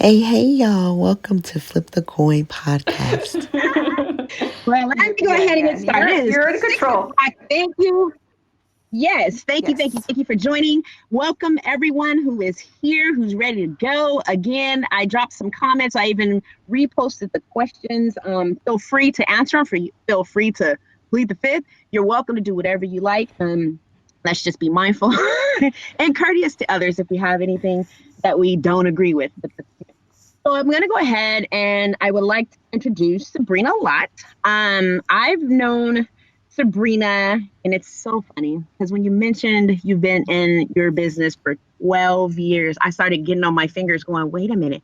Hey, y'all. Welcome to Flip the Coin podcast. Well, let me go Yeah, ahead and yeah. get started. It is You're in 6 control. o'clock. Thank you. Yes, Yes. thank you for joining. Welcome everyone who is here, who's ready to go. Again, I dropped some comments. I even reposted the questions. Feel free to answer them. Feel free to plead the fifth. You're welcome to do whatever you like. Let's just be mindful and courteous to others if we have anything that we don't agree with. So I'm going to go ahead and I would like to introduce Sabrina Lott. I've known Sabrina, and it's so funny because when you mentioned you've been in your business for 12 years, I started getting on my fingers going, wait a minute.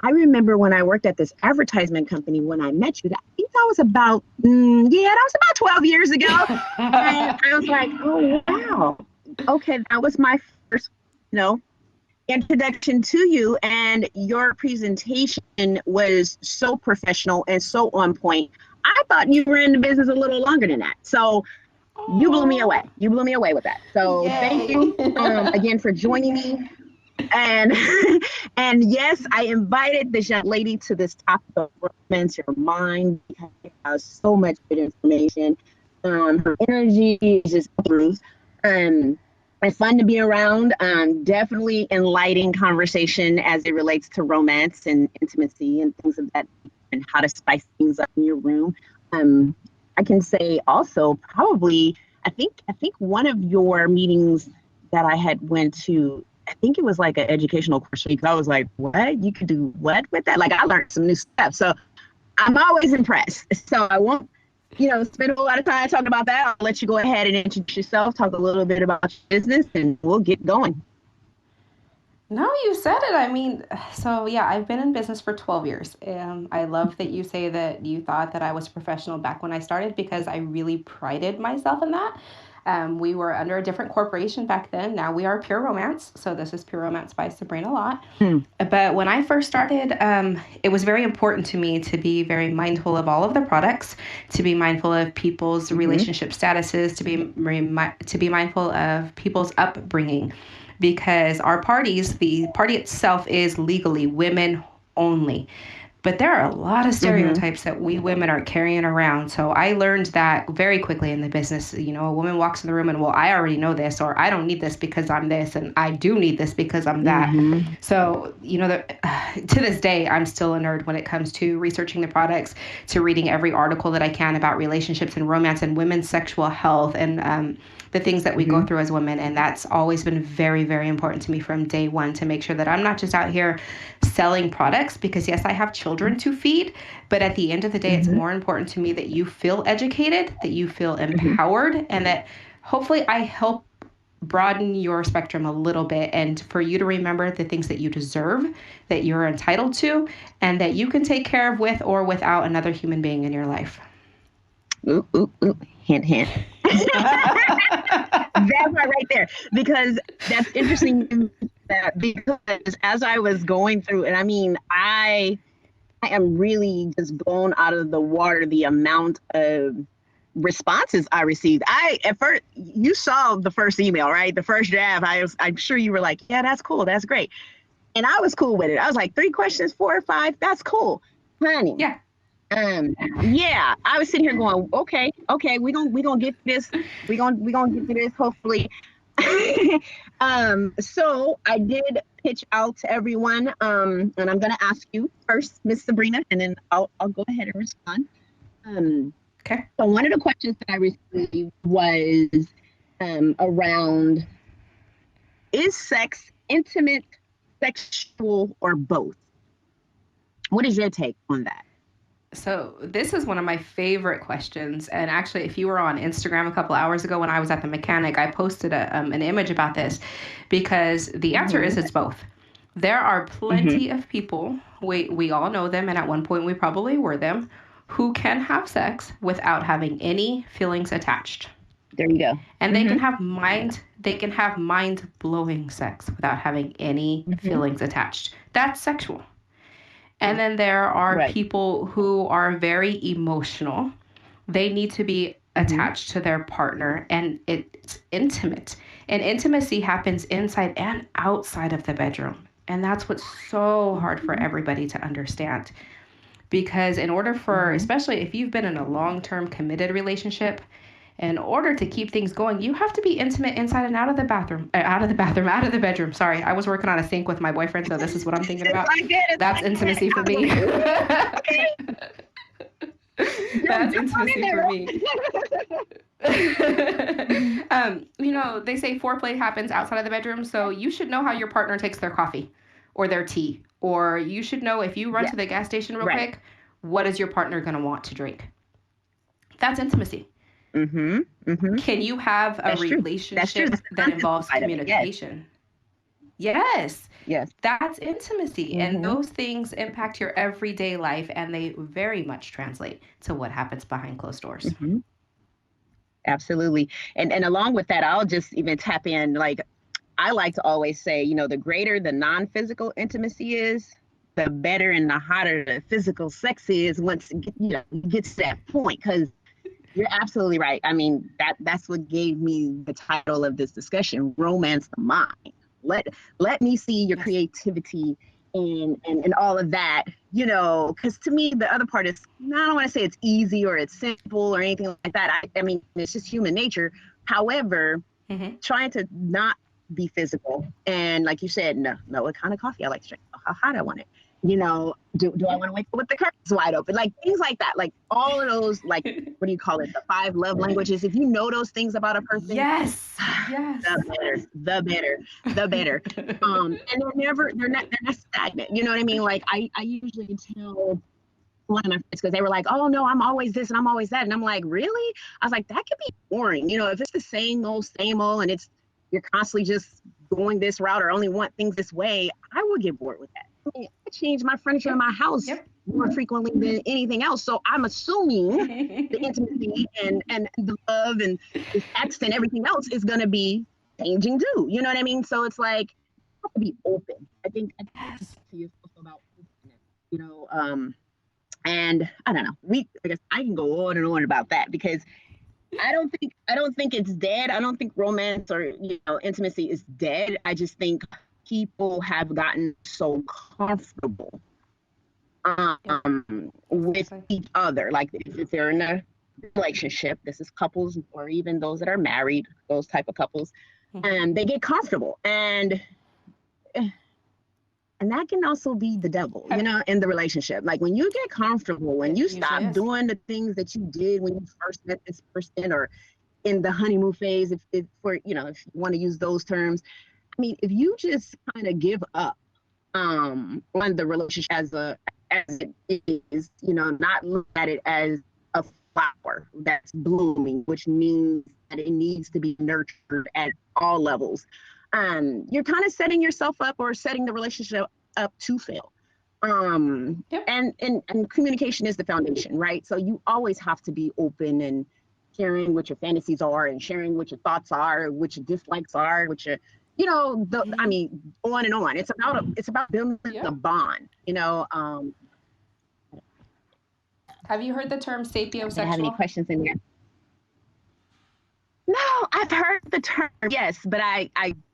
I remember when I worked at this advertisement company when I met you, I think that was about, that was about 12 years ago. And I was like, oh, wow. Okay, that was my first, you know, introduction to you, and your presentation was so professional and so on point. I thought you were in the business a little longer than that. So you blew me away. Oh, You blew me away with that. So thank yay. you again for joining me. And and yes, I invited this young lady to this topic of romance your mind because it has so much good information. Her energy is just Bruce. Um, it's fun to be around. Definitely enlightening conversation as it relates to romance and intimacy and things of that, and how to spice things up in your room. Um, I can say also probably I think one of your meetings that I had went to, I think it was like an educational course because I was like, what? You could do what with that? Like I learned some new stuff. So I'm always impressed. So I won't, spend a whole lot of time talking about that. I'll let you go ahead and introduce yourself, talk a little bit about your business, and we'll get going. No, you said it. I mean, so yeah, I've been in business for 12 years. I love that you say that you thought that I was professional back when I started because I really prided myself in that. We were under a different corporation back then. Now we are Pure Romance. So this is Pure Romance by Sabrina Lott. Hmm. But when I first started, it was very important to me to be very mindful of all of the products, to be mindful of people's Mm-hmm. relationship statuses, to be mindful of people's upbringing, because our parties, the party itself is legally women only. But there are a lot of Mm-hmm. stereotypes that we women are carrying around. So I learned that very quickly in the business. You know, a woman walks in the room and, well, I already know this, or I don't need this because I'm this, and I do need this because I'm that. Mm-hmm. So, to this day, I'm still a nerd when it comes to researching the products, to reading every article that I can about relationships and romance and women's sexual health and the things that we go Mm-hmm. through as women. And that's always been very, very important to me from day one, to make sure that I'm not just out here selling products because, yes, I have children to feed. But at the end of the day, it's Mm-hmm. more important to me that you feel educated, that you feel Mm-hmm. empowered, and that hopefully I help broaden your spectrum a little bit, and for you to remember the things that you deserve, that you're entitled to, and that you can take care of with or without another human being in your life. Ooh, ooh, ooh. Hint, hint. That part right there, because that's interesting. That because as I was going through, and I mean, I am really just blown out of the water the amount of responses I received. I at first you saw the first email, right? The first draft. I'm sure you were like, yeah, that's cool, that's great. And I was cool with it. I was like, 3 questions, 4 or 5, that's cool. Honey. Yeah. Yeah, I was sitting here going, okay, we gonna get this. We gonna get to this, hopefully. So I did pitch out to everyone, and I'm gonna ask you first, Miss Sabrina, and then I'll go ahead and respond. Um, Okay. so one of the questions that I received was around, is sex intimate, sexual, or both? What is your take on that? So this is one of my favorite questions. And actually, if you were on Instagram a couple hours ago when I was at the mechanic, I posted an image about this, because the answer is Mm-hmm. it's both. There are Mm-hmm. plenty of people, we all know them, and at one point we probably were them, who can have sex without having any feelings attached. There you go. And Mm-hmm. they can have mind blowing sex without having any Mm-hmm. feelings attached. That's sexual. And then there are Right. people who are very emotional. They need to be Mm-hmm. attached to their partner, and it's intimate. And intimacy happens inside and outside of the bedroom. And that's what's so hard for Mm-hmm. everybody to understand. Because in order for, Mm-hmm. especially if you've been in a long-term committed relationship, in order to keep things going, you have to be intimate inside and out of the bathroom, out of the bedroom. Sorry, I was working on a sink with my boyfriend, so this is what I'm thinking It's about. like that. It's That's like that. intimacy for I was me. like, ooh, okay. That's Jump on in intimacy for me. there. Mm-hmm. They say foreplay happens outside of the bedroom, so you should know how your partner takes their coffee or their tea. Or you should know if you run Yeah. to the gas station real Right. quick, what is your partner going to want to drink? That's intimacy. Mm-hmm. Mm-hmm. Can you have a That's true. That's true. relationship That's the that content involves side of it. Yes. communication? Yes, Yes. that's intimacy. And Mm-hmm. those things impact your everyday life, and they very much translate to what happens behind closed doors. Mm-hmm. Absolutely. And along with that, I'll just even tap in. Like I like to always say, the greater the non-physical intimacy is, the better and the hotter the physical sex is once it gets to that point. Because you're absolutely right. I mean, that's what gave me the title of this discussion, Romance the Mind. Let let me see your Yes. creativity and all of that, because to me the other part is, I don't want to say it's easy or it's simple or anything like that. I mean, it's just human nature. However, Mm-hmm. trying to not be physical and like you said, no, what kind of coffee I like to drink, how hot I want it, do I Yeah. want to wake up with the curtains wide open, like things like that, like all of those, like what do you call it, the five love languages. If you know those things about a person, Yes. Yes. the better. And they're not stagnant, you know what I mean? Like I usually tell one of my friends, because they were like, oh no, I'm always this and I'm always that, and I'm like, really? I was like, that could be boring, if it's the same old and it's you're constantly just going this route or only want things this way. I would get bored with that. I mean, I change my furniture in Yep. my house Yep. more frequently than anything else, so I'm assuming the intimacy and the love and the sex and everything else is going to be changing too, you know what I mean? So it's like you have to be open. I think Yes. intimacy is also about openness, you know um and I don't know. I guess I can go on and on about that, because I don't think it's dead. I don't think romance or intimacy is dead. I just think people have gotten so comfortable Yep. with Exactly. each other. Like if they're in a relationship, this is couples or even those that are married, those type of couples, Mm-hmm. and they get comfortable, and that can also be the devil, in the relationship. Like when you get comfortable, when It you usually stop is. doing the things that you did when you first met this person, or in the honeymoon phase, if you want to use those terms. I mean, if you just kind of give up on the relationship as it is, not look at it as a flower that's blooming, which means that it needs to be nurtured at all levels. You're kind of setting yourself up or setting the relationship up to fail. Yep. And communication is the foundation, right? So you always have to be open and sharing what your fantasies are and sharing what your thoughts are, what your dislikes are, what your I Mm-hmm. mean, on and on. It's about building the Yep. bond. Have you heard the term Did I have any sapiosexual? questions in there? No, I've heard the term, yes, but I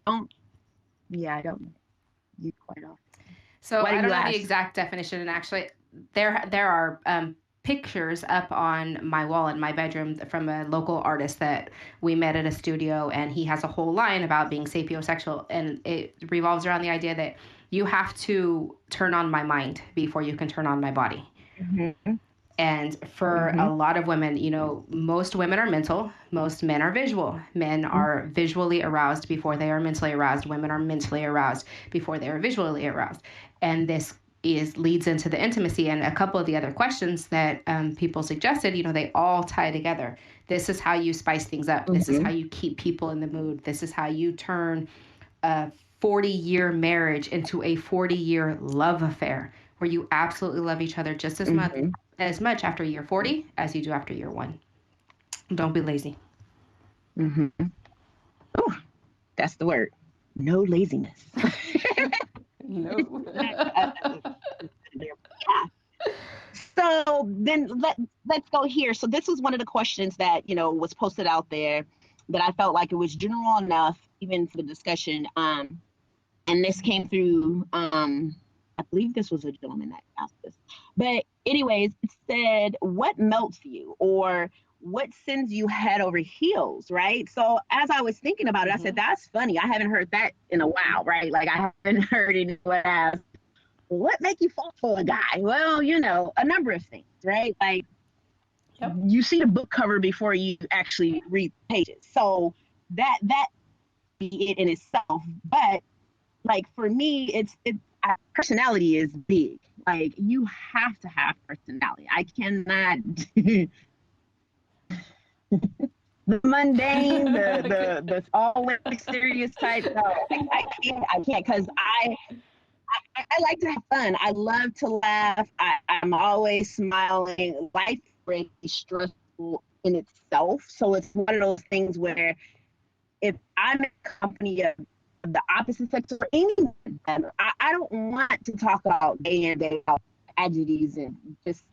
don't. Yeah, I don't use quite often. So Why I do don't you know the ask? exact definition, and actually, there are pictures up on my wall in my bedroom from a local artist that we met at a studio, and he has a whole line about being sapiosexual, and it revolves around the idea that you have to turn on my mind before you can turn on my body. Mm-hmm. And for Mm-hmm. a lot of women, most women are mental, most men are visual. Men are visually aroused before they are mentally aroused. Women are mentally aroused before they are visually aroused. And this leads into the intimacy and a couple of the other questions that people suggested. They all tie together. This is how you spice things up. This is Mm-hmm. how you keep people in the mood. This is how you turn a 40-year marriage into a 40-year love affair where you absolutely love each other just Mm-hmm. as much after year 40 as you do after year 1. Don't be lazy. Mm-hmm. Oh, that's the word. No laziness. No. Yeah. So then let's go here. So this was one of the questions that was posted out there that I felt like it was general enough, even for the discussion. and this came through, I believe this was a gentleman that asked this. But anyways, it said, what melts you, or what sends you head over heels, right? So as I was thinking about it, I said, that's funny. I haven't heard that in a while, right? Like I haven't heard anyone ask, what make you fall for a guy? Well, a number of things, right? Like you see the book cover before you actually read pages. So that be it in itself. But like for me, personality is big. Like you have to have personality. I cannot the mundane, the always serious type. No, I can't because I like to have fun. I love to laugh. I'm always smiling. Life is really stressful in itself, so it's one of those things where if I'm in company of the opposite sex or anyone, I don't want to talk about day in, day out tragedies and just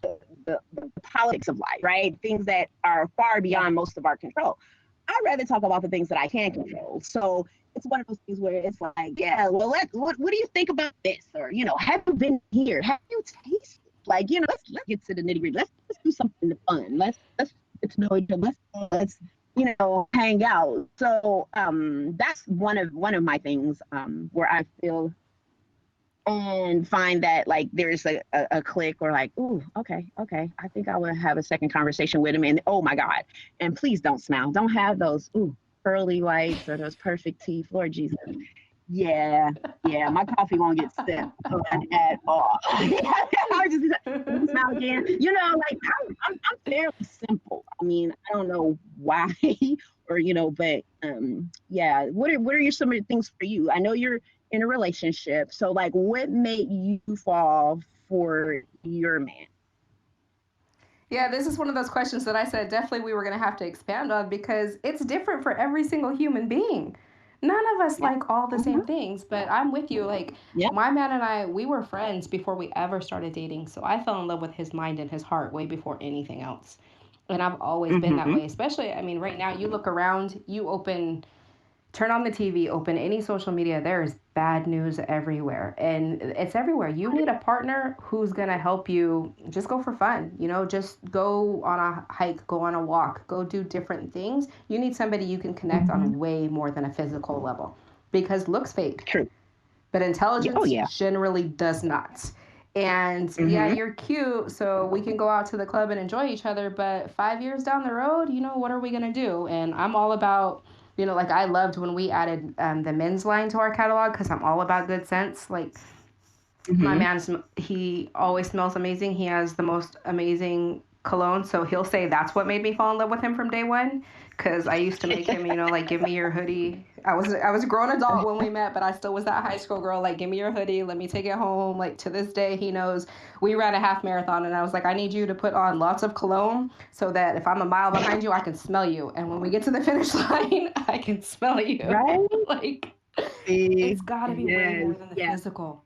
the politics of life, right? Things that are far beyond most of our control. I'd rather talk about the things that I can control. So it's one of those things where it's like, yeah, well, what do you think about this? Or, have you been here? Have you tasted? Like, let's get to the nitty gritty. Let's do something fun. Let's get to know each other. Let's hang out. So that's one of my things where I feel and find that like there's a click or like, ooh, okay, I think I would have a second conversation with him. And oh my God, and please don't smile. Don't have those pearly whites or those perfect teeth. Lord Jesus. Yeah, my coffee won't get sipped at all. I just smile again. Like I'm fairly simple. I mean, I don't know why, or but yeah. What are some of the things for you? I know you're in a relationship, so like, what made you fall for your man? Yeah, this is one of those questions that I said definitely we were going to have to expand on because it's different for every single human being. None of us like all the same things, but I'm with you. Like, my man and I, we were friends before we ever started dating. So I fell in love with his mind and his heart way before anything else. And I've always been that way, especially, I mean, right now, you look around, turn on the TV, open any social media, there is bad news everywhere. And it's everywhere. You need a partner who's going to help you just go for fun, just go on a hike, go on a walk, go do different things. You need somebody you can connect on way more than a physical level because looks fake. True. But intelligence generally does not. And yeah, you're cute, so we can go out to the club and enjoy each other. But 5 years down the road, what are we going to do? And I'm all about like I loved when we added the men's line to our catalog because I'm all about good scents. Like my man, he always smells amazing. He has the most amazing cologne. So he'll say that's what made me fall in love with him from day one. Because I used to make him, like, give me your hoodie. I was a grown adult when we met, but I still was that high school girl. Like, give me your hoodie. Let me take it home. Like, to this day, he knows we ran a half marathon. And I was like, I need you to put on lots of cologne so that if I'm a mile behind you, I can smell you. And when we get to the finish line, I can smell you. Right? Like, it's got to be way more than the physical.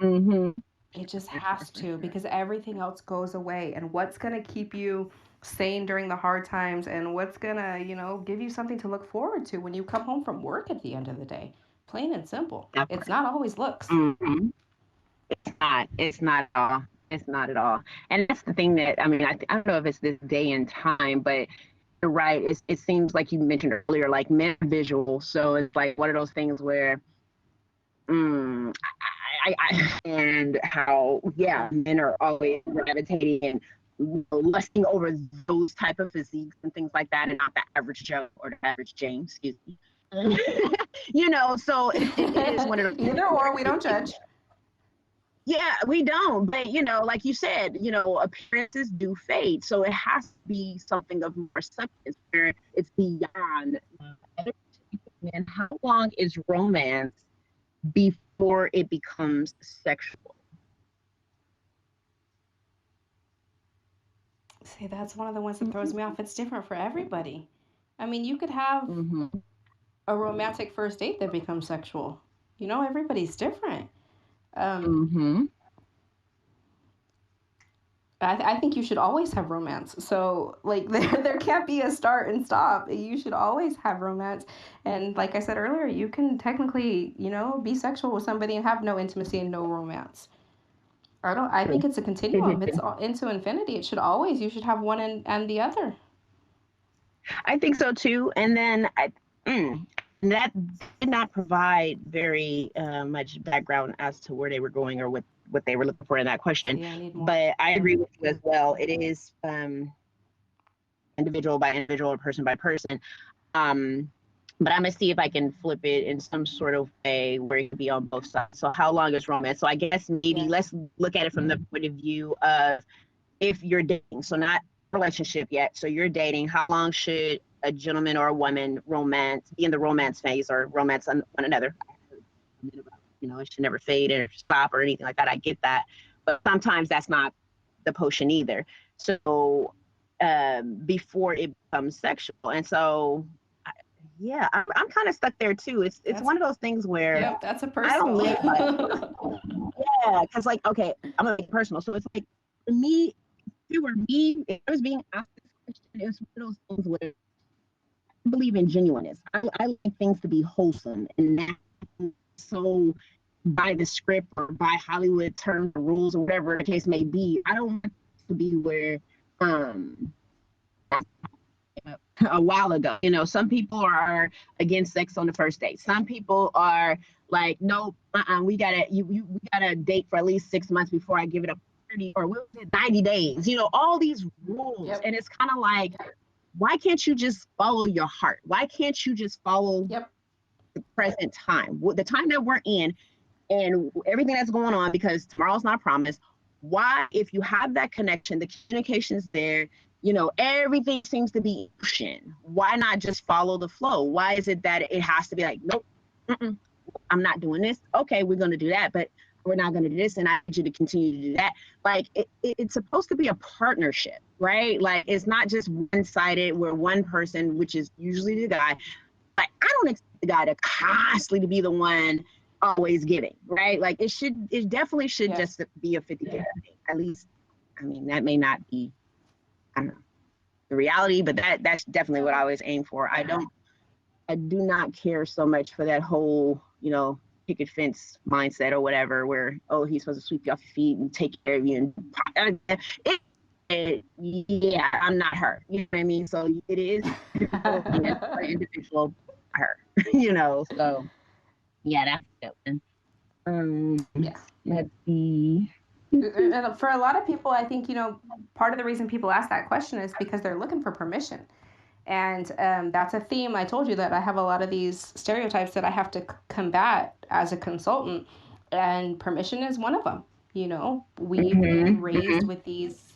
It just has to because everything else goes away. And what's going to keep you sane during the hard times and what's going to, give you something to look forward to when you come home from work at the end of the day? Plain and simple. That's it's not always looks. It's not at all. It's not at all. And that's the thing that, I mean, I don't know if it's this day and time, but you're right. It seems like you mentioned earlier, like men are visual. So it's like one of those things where, and how men are always gravitating and lusting over those type of physiques and things like that, and not the average Joe or the average Jane, excuse me. So it is one of those either or. We don't judge. Yeah, we don't. But like you said, appearances do fade, so it has to be something of more substance where it's beyond. And how long is romance before it becomes sexual? See, that's one of the ones that throws me off. It's different for everybody. I mean, you could have a romantic first date that becomes sexual. Everybody's different. I think you should always have romance. So like there can't be a start and stop. You should always have romance. And like I said earlier, you can technically, be sexual with somebody and have no intimacy and no romance. I think True. it's a continuum. It's into infinity. It should always, you should have one and the other. I think so too. And then that did not provide very much background as to where they were going or what they were looking for in that question. See, I need more. But I agree with you as well. It is individual by individual or person by person. Um, but I'm gonna see if I can flip it in some sort of way where it can be on both sides. So how long is romance? So I guess maybe Yes. let's look at it from the point of view of if you're dating. So not relationship yet. So you're dating. How long should a gentleman or a woman be in the romance phase or romance on one another? It should never fade or stop or anything like that. I get that, but sometimes that's not the potion either. So before it becomes sexual, and so yeah, I'm kind of stuck there too. It's one of those things where Yep, that's a I don't personal. live by yeah, because like okay, I'm gonna make it personal. So it's like for me, if I was being asked this question, it's one of those things where I believe in genuineness. I like things to be wholesome and not so by the script or by Hollywood terms or rules or whatever the case may be. I don't want it to be where um a while ago. Some people are against sex on the first date. Some people are like, no, we gotta date for at least 6 months before I give it a 30 or what was it, 90 days. All these rules, Yep. and it's kind of like, why can't you just follow your heart? Why can't you just follow Yep. the present time, the time that we're in, and everything that's going on? Because tomorrow's not promised. Why, if you have that connection, the communication's there, everything seems to be ocean. Why not just follow the flow? Why is it that it has to be like, nope, I'm not doing this. Okay, we're going to do that, but we're not going to do this, and I need you to continue to do that. Like it's supposed to be a partnership, right? Like it's not just one-sided where one person, which is usually the guy. Like I don't expect the guy to constantly be the one always giving, right? Like it definitely should Yes. just be a 50-50. At least, I mean, that may not be, I don't know, the reality, but that's definitely what I always aim for. I do not care so much for that whole, picket fence mindset or whatever, where, oh, he's supposed to sweep you off your feet and take care of you. Yeah, I'm not her. You know what I mean? So it is individual her, so yeah, that's a good one. Yeah. Let's see. And for a lot of people, I think, part of the reason people ask that question is because they're looking for permission. And that's a theme. I told you that I have a lot of these stereotypes that I have to combat as a consultant, and permission is one of them. We've been raised with these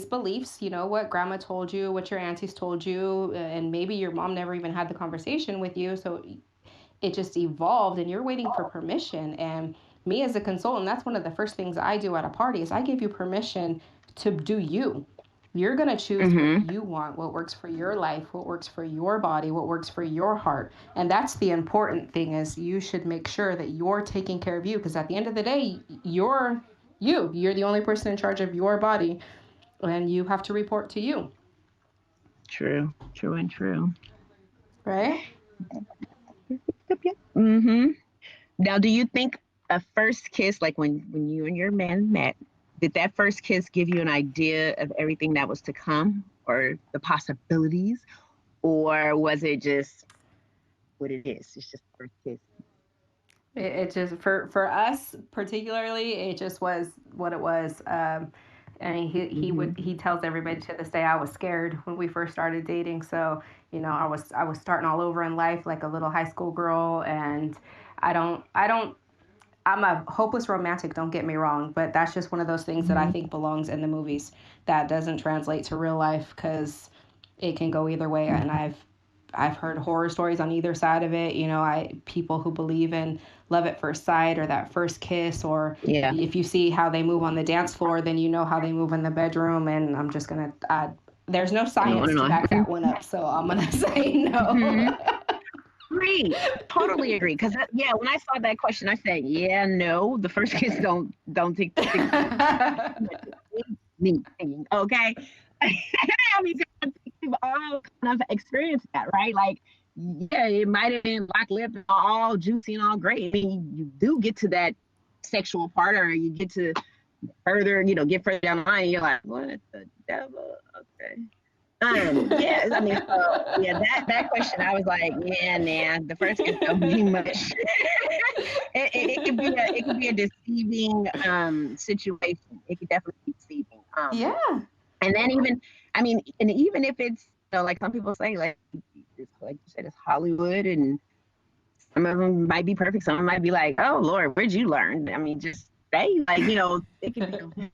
beliefs, what grandma told you, what your aunties told you, and maybe your mom never even had the conversation with you. So it just evolved, and you're waiting for permission. And me as a consultant, that's one of the first things I do at a party is I give you permission to do you. You're going to choose what you want, what works for your life, what works for your body, what works for your heart. And that's the important thing is you should make sure that you're taking care of you, because at the end of the day, you're the only person in charge of your body, and you have to report to you. True and true. Right? Yep, yep. Mm-hmm. Now, do you think a first kiss, like when you and your man met, did that first kiss give you an idea of everything that was to come or the possibilities? Or was it just what it is? It's just the first kiss. It just for us particularly, it just was what it was. And he tells everybody to this day I was scared when we first started dating. So I was starting all over in life like a little high school girl, and I don't. I'm a hopeless romantic. Don't get me wrong, but that's just one of those things that I think belongs in the movies that doesn't translate to real life because it can go either way. And I've heard horror stories on either side of it. I people who believe in love at first sight or that first kiss, or Yeah. if you see how they move on the dance floor, then you know how they move in the bedroom. And I'm just gonna there's no science to back that one up, so I'm gonna say no. Agree. Totally agree. Because yeah, when I saw that question, I said, yeah, no, the first kiss don't take anything, okay? I mean, we've all kind of experienced that, right? Like, yeah, it might have been black lip and all juicy and all great. I mean, you do get to that sexual part, or you get to further, get further down the line, and you're like, what the devil? Okay. Yes, I mean, so yeah, that question, I was like, yeah, nah, the first is gonna be much. It could be a deceiving situation. It could definitely be deceiving. Yeah. And then even, I mean, and even if it's, like some people say, like you said, it's Hollywood, and some of them might be perfect. Some of them might be like, oh Lord, where'd you learn? I mean, just say, like, it could be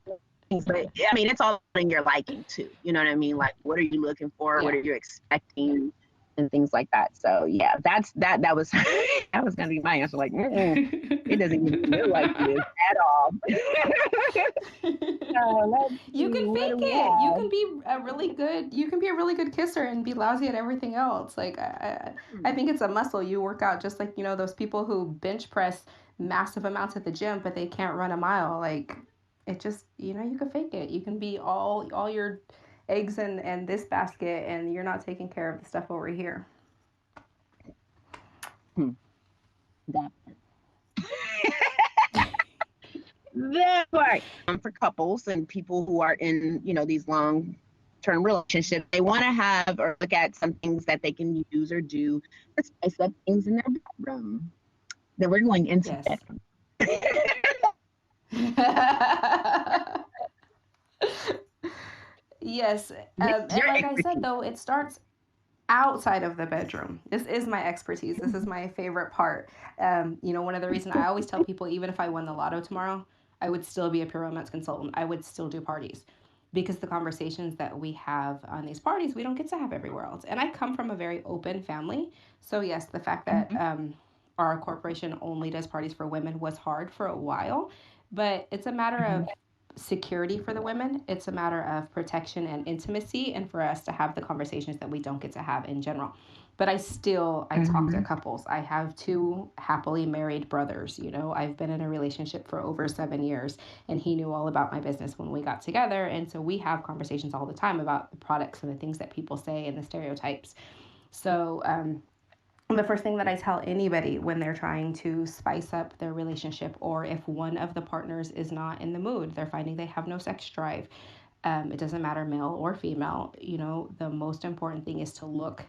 things, but I mean, it's all in your liking too. You know what I mean? Like, what are you looking for? What Yeah. are you expecting? And things like that. So yeah, that was that was gonna be my answer. Like, it doesn't even feel like this at all. Let's You see, can what do fake we it. have? You can be a really good kisser and be lousy at everything else. Like I think it's a muscle you work out, just like, those people who bench press massive amounts at the gym, but they can't run a mile. Like it just, you can fake it. You can be all your eggs in this basket, and you're not taking care of the stuff over here. Hmm. That that part. For couples and people who are in, these long-term relationships, they want to have or look at some things that they can use or do to spice up things in their bedroom. Then we're going into Yes. bedroom. Yes. This is And your like I said, expertise. though, it starts outside of the bedroom. This is my expertise. This is my favorite part. One of the reasons I always tell people, even if I won the lotto tomorrow, I would still be a pure romance consultant. I would still do parties, because the conversations that we have on these parties, we don't get to have everywhere else. And I come from a very open family. So, yes, the fact that our corporation only does parties for women was hard for a while, but it's a matter of security for the women. It's a matter of protection and intimacy, and for us to have the conversations that we don't get to have in general. But I talk to couples. I have two happily married brothers. I've been in a relationship for over 7 years, and he knew all about my business when we got together. And so we have conversations all the time about the products and the things that people say and the stereotypes. So the first thing that I tell anybody when they're trying to spice up their relationship, or if one of the partners is not in the mood, they're finding they have no sex drive. It doesn't matter male or female. The most important thing is to look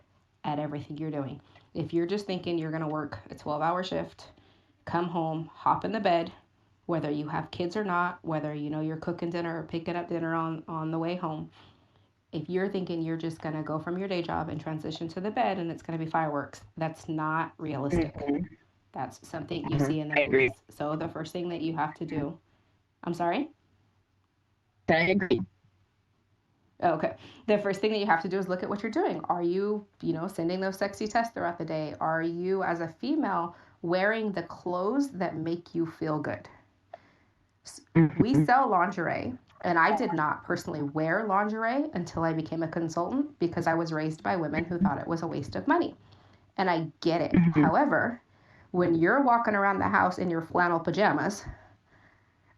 at everything you're doing. If you're just thinking you're going to work a 12-hour shift, come home, hop in the bed, whether you have kids or not, whether you're cooking dinner or picking up dinner on the way home, if you're thinking you're just going to go from your day job and transition to the bed and it's going to be fireworks, that's not realistic. That's something you see in the I agree. movies. So the first thing that you have to do, I'm sorry? I agree. Okay. The first thing that you have to do is look at what you're doing. Are you, sending those sexy texts throughout the day? Are you, as a female, wearing the clothes that make you feel good? We sell lingerie, and I did not personally wear lingerie until I became a consultant, because I was raised by women who thought it was a waste of money. And I get it. However, when you're walking around the house in your flannel pajamas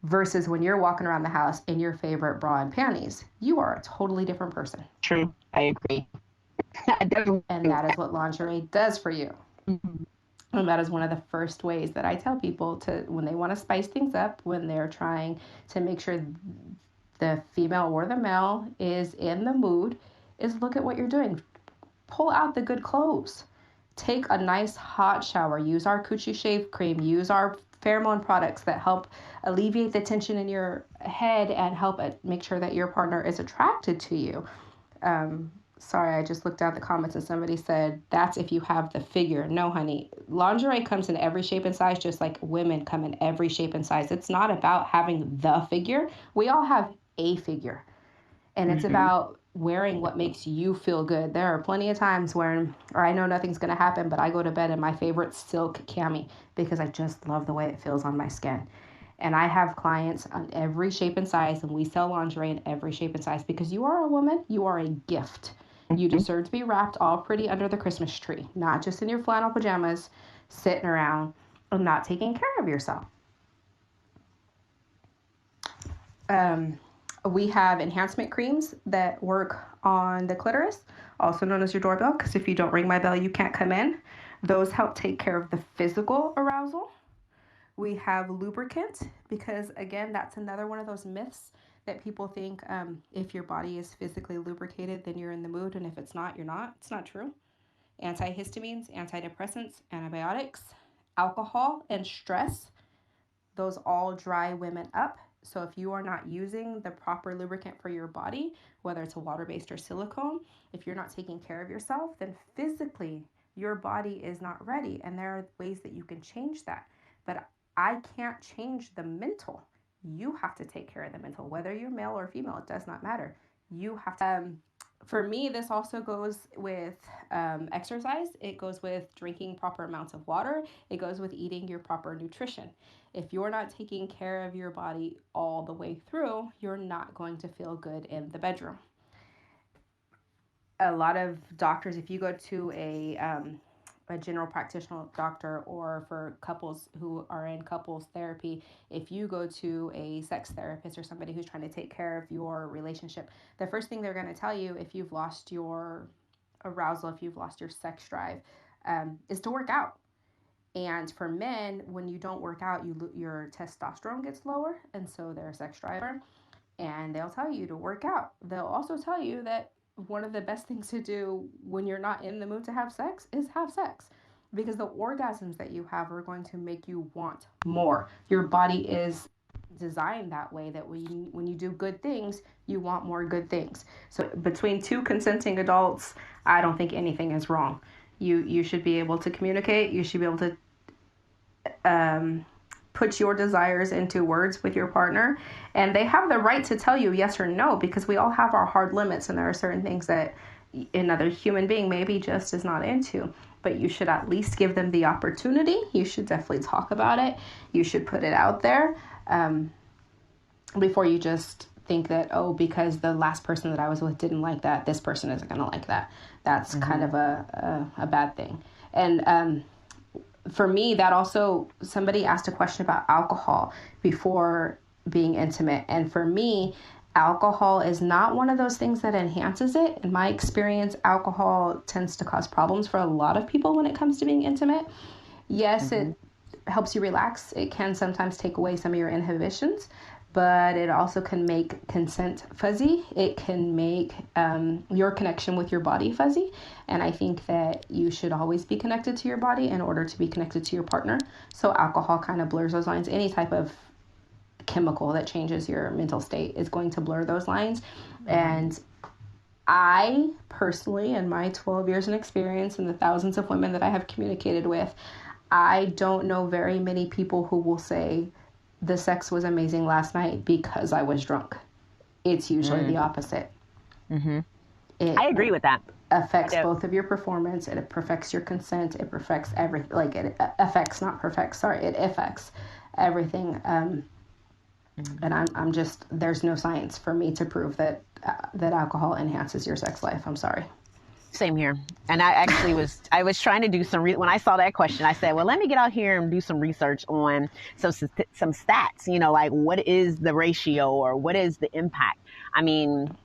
versus when you're walking around the house in your favorite bra and panties, you are a totally different person. True. I agree. And that is what lingerie does for you. And that is one of the first ways that I tell people to, when they want to spice things up, when they're trying to make sure the female or the male is in the mood, is look at what you're doing. Pull out the good clothes. Take a nice hot shower. Use our Coochie Shave Cream. Use our pheromone products that help alleviate the tension in your head and help make sure that your partner is attracted to you. Sorry, I just looked at the comments and somebody said, that's if you have the figure. No, honey. Lingerie comes in every shape and size, just like women come in every shape and size. It's not about having the figure. We all have a figure. And it's about wearing what makes you feel good. There are plenty of times when, or I know nothing's going to happen, but I go to bed in my favorite silk cami because I just love the way it feels on my skin. And I have clients on every shape and size, and we sell lingerie in every shape and size, because you are a woman, you are a gift. You deserve to be wrapped all pretty under the Christmas tree, not just in your flannel pajamas, sitting around and not taking care of yourself. We have enhancement creams that work on the clitoris, also known as your doorbell, because if you don't ring my bell, you can't come in. Those help take care of the physical arousal. We have lubricant, because again, that's another one of those myths that people think if your body is physically lubricated, then you're in the mood, and if it's not, you're not. It's not true. Antihistamines, antidepressants, antibiotics, alcohol, and stress, those all dry women up. So if you are not using the proper lubricant for your body, whether it's a water-based or silicone, if you're not taking care of yourself, then physically your body is not ready. And there are ways that you can change that. But I can't change the mental. You have to take care of the mental, whether you're male or female, it does not matter. You have to. For me, this also goes with exercise. It goes with drinking proper amounts of water. It goes with eating your proper nutrition. If you're not taking care of your body all the way through, you're not going to feel good in the bedroom. A lot of doctors, if you go to a general practitioner doctor, or for couples who are in couples therapy, if you go to a sex therapist or somebody who's trying to take care of your relationship, the first thing they're going to tell you, if you've lost your arousal, if you've lost your sex drive, is to work out. And for men, when you don't work out, your testosterone gets lower, and so their sex drive. And they'll tell you to work out. They'll also tell you that one of the best things to do when you're not in the mood to have sex is have sex, because the orgasms that you have are going to make you want more. Your body is designed that way, that when you do good things, you want more good things. So between two consenting adults, I don't think anything is wrong. You should be able to communicate. You should be able to put your desires into words with your partner, and they have the right to tell you yes or no, because we all have our hard limits, and there are certain things that another human being maybe just is not into, but you should at least give them the opportunity. You should definitely talk about it. You should put it out there before you just think that, oh, because the last person that I was with didn't like that, this person isn't going to like that. That's kind of a bad thing. And for me, that also, somebody asked a question about alcohol before being intimate. And for me, alcohol is not one of those things that enhances it. In my experience, alcohol tends to cause problems for a lot of people when it comes to being intimate. Yes, it helps you relax. It can sometimes take away some of your inhibitions, but it also can make consent fuzzy. It can make your connection with your body fuzzy. And I think that you should always be connected to your body in order to be connected to your partner. So alcohol kind of blurs those lines. Any type of chemical that changes your mental state is going to blur those lines. And I personally, in my 12 years in experience and the thousands of women that I have communicated with, I don't know very many people who will say, the sex was amazing last night because I was drunk. It's usually the opposite. I agree with that. Affects both of your performance. It affects your consent. It affects everything. Like, it affects, not perfects. Sorry, it affects everything. And I'm just, there's no science for me to prove that alcohol enhances your sex life. I'm sorry. Same here. And I was trying to do when I saw that question, I said, well, let me get out here and do some research on some stats, like what is the ratio or what is the impact? I mean,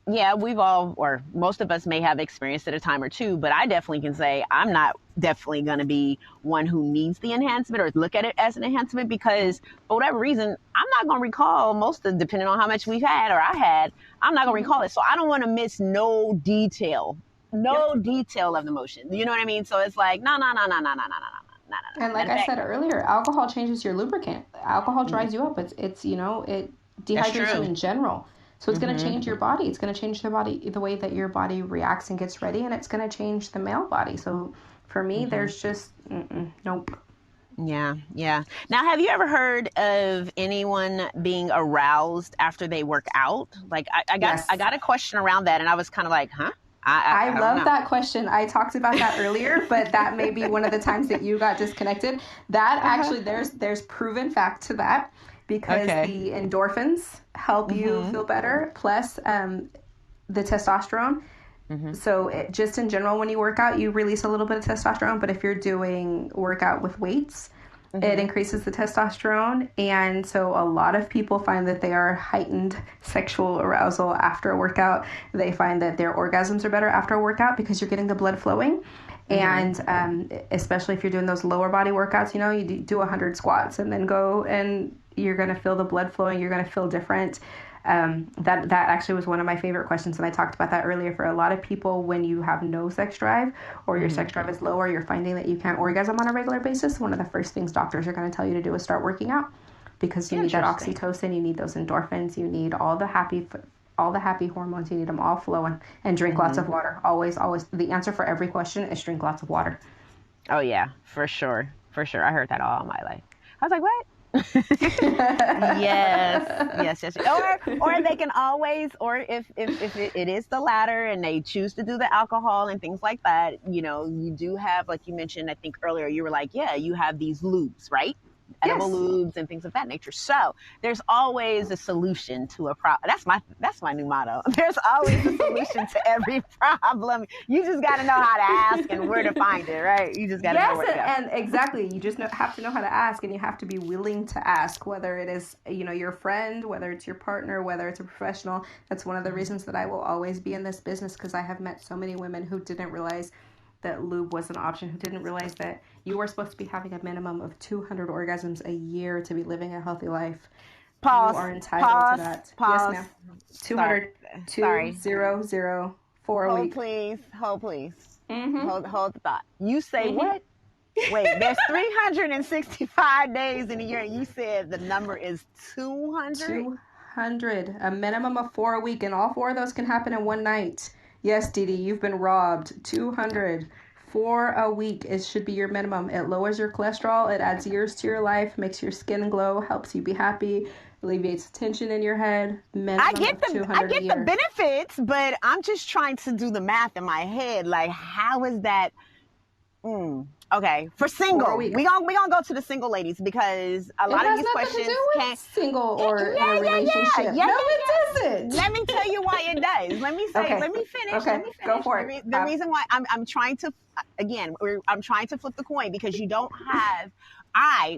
yeah, we've all, or most of us may have experienced it a time or two, but I definitely can say I'm not definitely going to be one who needs the enhancement or look at it as an enhancement, because for whatever reason, I'm not going to recall depending on how much we've had or I had, I'm not going to recall it. So I don't want to miss no detail of the motion. You know what I mean? So it's like, no. And like I said earlier, alcohol changes your lubricant. Alcohol dries you up. It's it dehydrates you in general. So it's going to change your body. It's going to change the way that your body reacts and gets ready, and it's going to change the male body. So for me, there's just, nope. Yeah. Now, have you ever heard of anyone being aroused after they work out? Like, I got a question around that, and I was kind of like, huh? I love that question. I talked about that earlier, but that may be one of the times that you got disconnected. That actually, there's proven fact to that, because the endorphins help you feel better, plus the testosterone. So just in general, when you work out, you release a little bit of testosterone, but if you're doing workout with weights, It increases the testosterone. And so a lot of people find that they are heightened sexual arousal after a workout. They find that their orgasms are better after a workout because you're getting the blood flowing. And especially if you're doing those lower body workouts, you do 100 squats and then go and you're going to feel the blood flowing. You're going to feel different. That actually was one of my favorite questions, and I talked about that earlier. For a lot of people, when you have no sex drive or your sex drive is low or you're finding that you can't orgasm on a regular basis, one of the first things doctors are going to tell you to do is start working out, because you need that oxytocin, you need those endorphins, you need all the happy hormones, you need them all flowing, and drink lots of water. Always, the answer for every question is drink lots of water. Oh yeah, for sure. I heard that all my life. I was like, what? yes. Or they can always, or if it is the latter and they choose to do the alcohol and things like that, you do have, like you mentioned, I think earlier, you were like, yeah, you have these lubes, right? Edible lubes and things of that nature. So there's always a solution to a problem. That's my new motto. There's always a solution to every problem. You just got to know how to ask and where to find it, right? You just got to know where to go. And exactly. You just have to know how to ask, and you have to be willing to ask, whether it is, your friend, whether it's your partner, whether it's a professional. That's one of the reasons that I will always be in this business, because I have met so many women who didn't realize that lube was an option, who didn't realize that you were supposed to be having a minimum of 200 orgasms a year to be living a healthy life. Pause. You are entitled to that. Pause. Yes, ma'am. 200, Sorry. 200 for a week. Hold, please. Hold the thought. You say what? Wait, there's 365 days in a year, and you said the number is 200? 200. A minimum of 4 a week, and all 4 of those can happen in one night. Yes, Dee Dee, you've been robbed. 200 for a week should be your minimum. It lowers your cholesterol. It adds years to your life, makes your skin glow, helps you be happy, alleviates tension in your head. I get the benefits, but I'm just trying to do the math in my head. Like, how is that? Okay, for single, we gonna go to the single ladies, because a lot of these questions can't single or in a relationship. No, it doesn't. Let me tell you why it does. Let me finish. Okay, go for it. The reason why I'm trying to, again, I'm trying to flip the coin, because you don't have.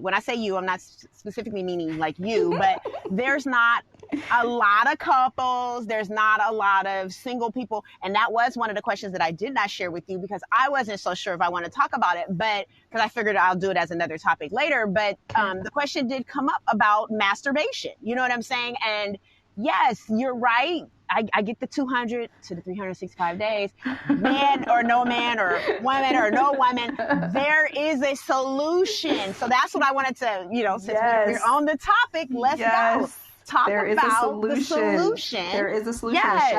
When I say you, I'm not specifically meaning like you, but there's not a lot of couples. There's not a lot of single people. And that was one of the questions that I did not share with you, because I wasn't so sure if I want to talk about it, but because I figured I'll do it as another topic later. But the question did come up about masturbation. You know what I'm saying? And yes, you're right. I get the 200 to the 365 days, man or no man, or woman or no woman, there is a solution. So that's what I wanted to, since we're on the topic, let's go. Talk about the solution. There is a solution. Yes.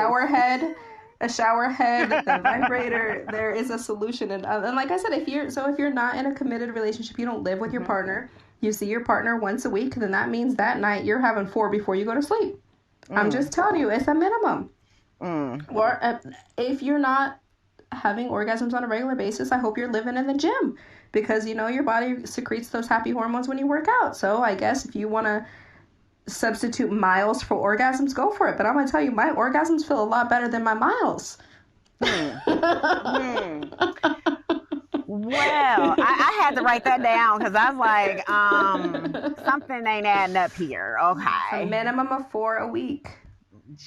A shower head, the vibrator. There is a solution. And like I said, if you're not in a committed relationship, you don't live with your partner, you see your partner once a week, then that means that night you're having 4 before you go to sleep. I'm just telling you, it's a minimum. Or if you're not having orgasms on a regular basis, I hope you're living in the gym, because your body secretes those happy hormones when you work out. So I guess if you want to substitute miles for orgasms, go for it. But I'm going to tell you, my orgasms feel a lot better than my miles. Well, I had to write that down, because I was like, something ain't adding up here. Okay. A minimum of 4 a week.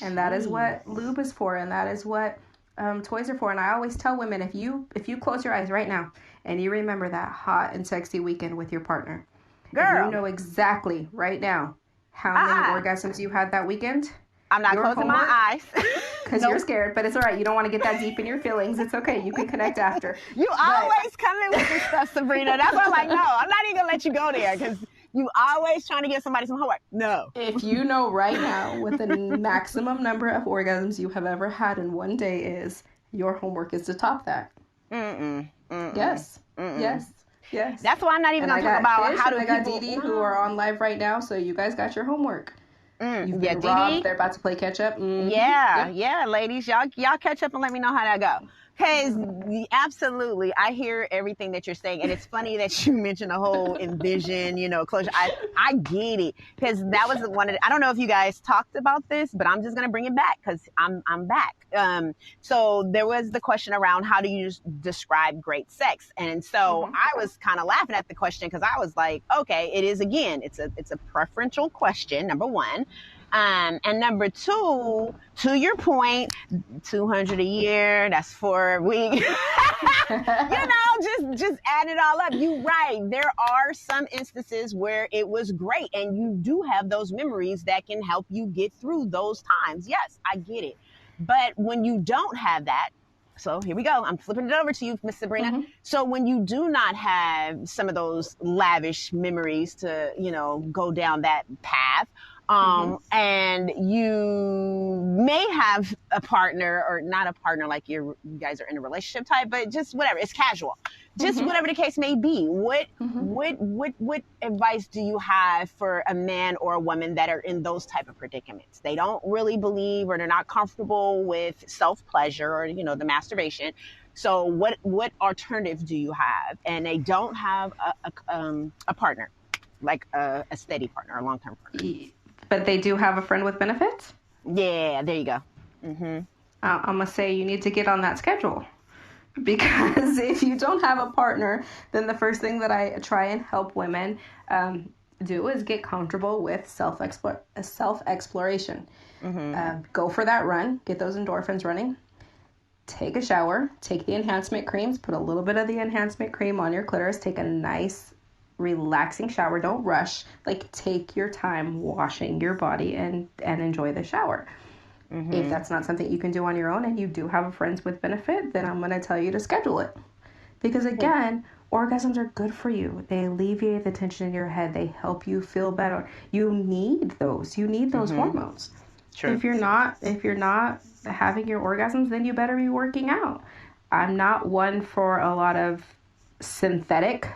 And that is what lube is for, and that is what toys are for. And I always tell women, if you close your eyes right now and you remember that hot and sexy weekend with your partner, girl, you know exactly right now how many orgasms you had that weekend. I'm not closing my eyes. Because you're scared, but it's all right. You don't want to get that deep in your feelings. It's okay. You can connect after. You always come in with this stuff, Sabrina. That's why I'm like, no, I'm not even going to let you go there, because you always trying to give somebody some homework. No. If you know right now what the maximum number of orgasms you have ever had in one day is, your homework is to top that. Yes. Yes. That's why I'm not even going to talk about how do people... I got Dee Dee who are on live right now, so you guys got your homework. You've been robbed. They're about to play catch up. Yeah, ladies, y'all catch up and let me know how that go. Because absolutely, I hear everything that you're saying, and it's funny that you mentioned the whole envision, closure. I get it, because that was one of I don't know if you guys talked about this, but I'm just gonna bring it back because I'm back. So there was the question around how do you describe great sex, and so Mm-hmm. I was kind of laughing at the question because I was like, okay, it is again, it's a preferential question. Number one. And number two, to your point, 200 a year, that's 4 weeks. Just add it all up. You right. There are some instances where it was great, and you do have those memories that can help you get through those times. Yes, I get it. But when you don't have that, so here we go. I'm flipping it over to you, Miss Sabrina. Mm-hmm. So when you do not have some of those lavish memories to, go down that path, Mm-hmm. and you may have a partner or not a partner, like you guys are in a relationship type, but just whatever, it's casual, just Mm-hmm. whatever the case may be. What Mm-hmm. what advice do you have for a man or a woman that are in those type of predicaments? They don't really believe, or they're not comfortable with self pleasure, or the masturbation. So what alternative do you have? And they don't have a partner, like a steady partner, a long term partner. But they do have a friend with benefits. Yeah, there you go. Mm-hmm. I'm gonna say you need to get on that schedule. Because if you don't have a partner, then the first thing that I try and help women do is get comfortable with self-exploration. Mm-hmm. Go for that run, get those endorphins running, take a shower, take the enhancement creams, put a little bit of the enhancement cream on your clitoris, take a nice relaxing shower. Don't rush. Like, take your time washing your body and enjoy the shower. Mm-hmm. If that's not something you can do on your own and you do have a friends with benefit, then I'm going to tell you to schedule it. Because again, orgasms are good for you. They alleviate the tension in your head. They help you feel better. You need those. You need those hormones. True. If you're not having your orgasms, then you better be working out. I'm not one for a lot of synthetic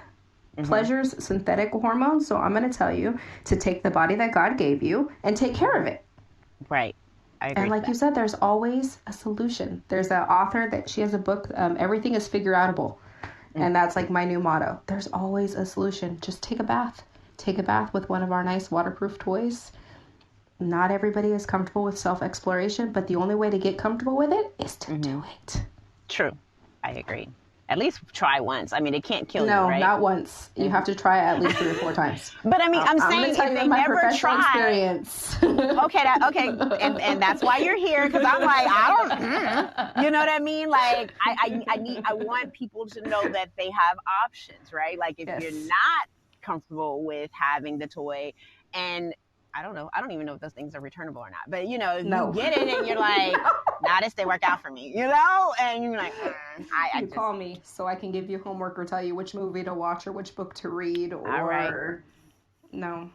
pleasures, synthetic hormones. So I'm going to tell you to take the body that God gave you and take care of it. Right. I agree. And like you said, there's always a solution. There's an author that she has a book, Everything is Figure Outable. And that's like my new motto. There's always a solution. Just take a bath. Take a bath with one of our nice waterproof toys. Not everybody is comfortable with self-exploration, but the only way to get comfortable with it is to do it. True. I agree. At least try once. I mean, it can't kill you, No, right? not once. You have to try it at least 3 or 4 times. But I mean, I'm gonna saying tell if you they my never professional try. experience. Okay, and that's why you're here, because I'm like, I don't, you know what I mean? Like, I want people to know that they have options, right? Like, if you're not comfortable with having the toy, and I don't know, I don't even know if those things are returnable or not, but if you get it and you're like, nah, this didn't work out for me, and you're like, I you just call me so I can give you homework or tell you which movie to watch or which book to read, or all right. No.